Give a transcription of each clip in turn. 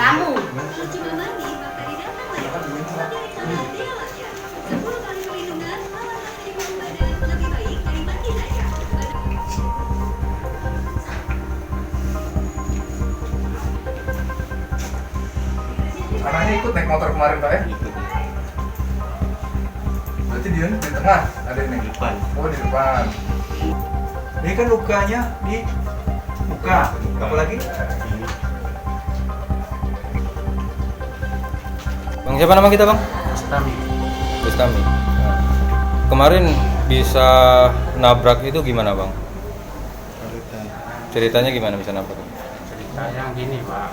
Tamu. Anaknya ikut naik motor kemarin Pak ya? Berarti dia di tengah ada ini? Depan. Oh di depan. Ini kan lukanya di muka. Apalagi? Bang, siapa nama kita Bang? Bustami. Bustami. Nah, kemarin bisa nabrak itu gimana Bang? Ceritanya gimana bisa nabrak? Ceritanya gini Pak,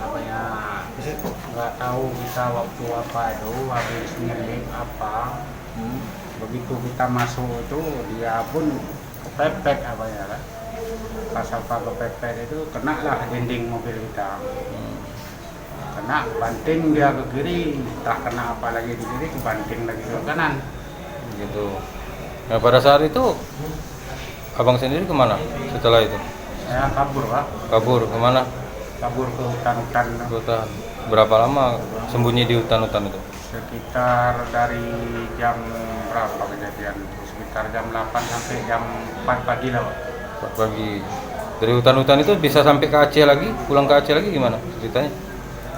nggak tahu kita waktu apa itu habis ngelik apa, begitu kita masuk itu dia pun kepepet apa ya kan, pas apa kepepet itu kena lah dinding mobil kita, kena banting dia ke kiri, tak kena apa lagi di kiri, banting lagi ke kanan. Gitu. Nah pada saat itu abang sendiri kemana setelah itu? Saya kabur Pak, Kabur kemana? kabur ke hutan-hutan. Hutan. Berapa lama sembunyi di hutan-hutan itu? Sekitar dari jam berapa kejadian itu? Sekitar jam 8 sampai jam 4 pagi lah Pak. 4 pagi. Dari hutan-hutan itu bisa sampai ke Aceh lagi? Pulang ke Aceh lagi gimana ceritanya?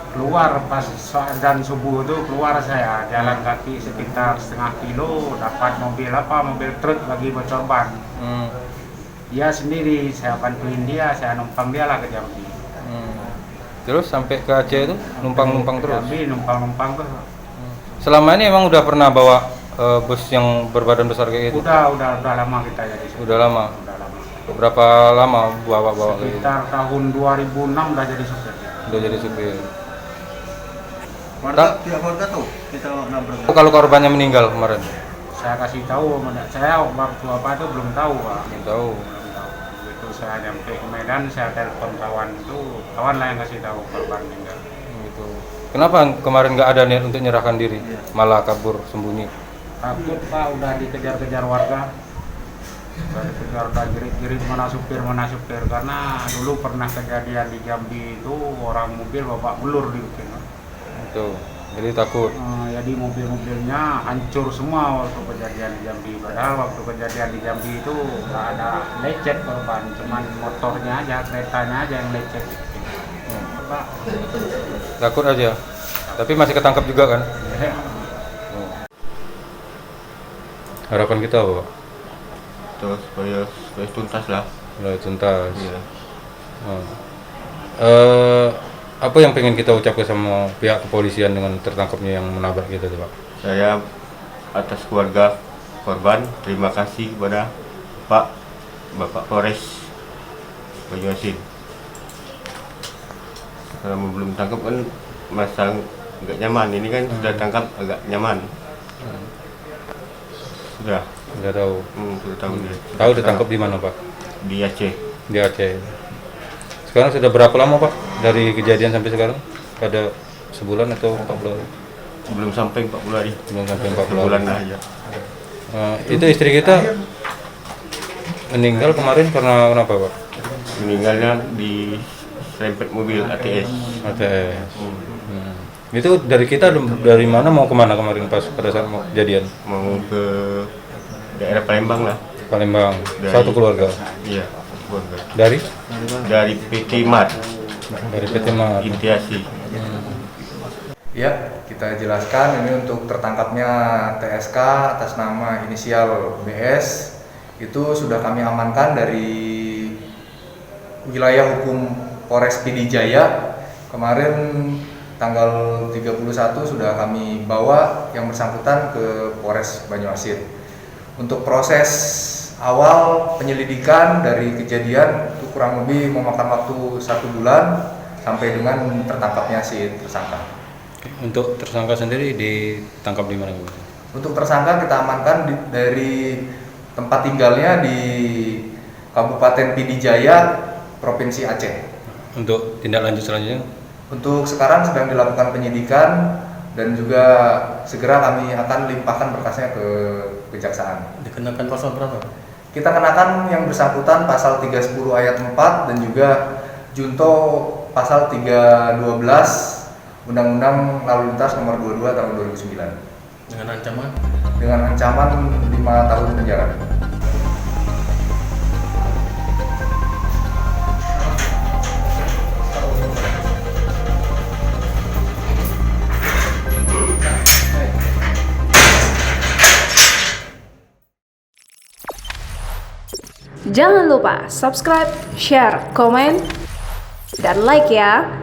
Keluar pas azan subuh itu keluar saya jalan kaki sekitar setengah kilo, dapat mobil truk lagi bocor ban. Dia sendiri, saya bantuin dia, saya numpang dia lah ke Jambi. Terus sampai ke Aceh itu numpang-numpang terus? Jambi numpang terus. Selama ini emang udah pernah bawa bus yang berbadan besar kayak gitu? Udah lama kita jadi. Udah lama? Udah lama. Berapa lama bawa kayak gitu? Sekitar tahun 2006 udah jadi supir. Udah jadi supir. Pihak warga tahu kita nabrak. Kalau korbannya meninggal kemarin? Saya kasih tahu, saya waktu apa itu belum tahu Pak. Belum tahu. Begitu saya nyampe ke Medan, saya telepon kawan itu, kawan lah yang kasih tahu korban meninggal. Gitu. Kenapa kemarin nggak ada niat untuk menyerahkan diri, malah kabur sembunyi? Takut Pak, udah dikejar-kejar warga, udah girit-girit mana supir karena dulu pernah kejadian di Jambi itu orang mobil bapak belur di Bukit. Itu, jadi takut. Jadi mobil-mobilnya hancur semua waktu kejadian di Jambi. Padahal waktu kejadian di Jambi itu nggak ada lecet korban, cuman motornya aja, keretanya aja yang lecet. Pak. Takut aja. Tapi masih ketangkap juga kan? Harapan kita apa Pak? Terus supaya tuntas lah. Mulai tuntas. Iya. Apa yang pengen kita ucapkan sama pihak kepolisian dengan tertangkapnya yang menabrak kita tuh Pak? Saya atas keluarga korban terima kasih kepada Bapak Polres Banyuasin. Kalau belum tangkap kan masa nggak nyaman, ini kan sudah tangkap agak nyaman. Sudah tahu. sudah tahu dia. Tahu ditangkap di mana Pak? Di Aceh. Di Aceh. Sekarang sudah berapa lama Pak dari kejadian sampai sekarang? Ada sebulan atau 4 bulan? Belum sampai 40 hari. Belum sampai 40 Bulan hari. aja. Itu istri kita meninggal kemarin karena kenapa Pak? Meninggalnya di serempet mobil ATS. ATS. Itu dari kita dari mana mau kemana kemarin pas pada saat mau kejadian? Mau ke daerah Palembang lah. Palembang. Satu keluarga. Iya, keluarga. Dari PT Mat. Dari PT Mat. Intiasi. Ya, kita jelaskan ini untuk tertangkapnya TSK atas nama inisial BS itu sudah kami amankan dari wilayah hukum Polres PD Jaya. Kemarin tanggal 31 sudah kami bawa yang bersangkutan ke Polres Banyuasin. Untuk proses awal penyelidikan dari kejadian itu kurang lebih memakan waktu 1 bulan sampai dengan tertangkapnya si tersangka. Untuk tersangka sendiri ditangkap di mana? Untuk tersangka kita amankan dari tempat tinggalnya di Kabupaten PD Jaya, Provinsi Aceh. Untuk tindak lanjut selanjutnya? Untuk sekarang sedang dilakukan penyidikan dan juga segera kami akan limpahkan berkasnya ke kejaksaan. Dikenakan pasal berapa? Kita kenakan yang bersangkutan pasal 310 ayat 4 dan juga junto pasal 312 Undang-Undang Lalu Lintas Nomor 22 Tahun 2009 dengan ancaman 5 tahun penjara. Jangan lupa subscribe, share, komen, dan like ya.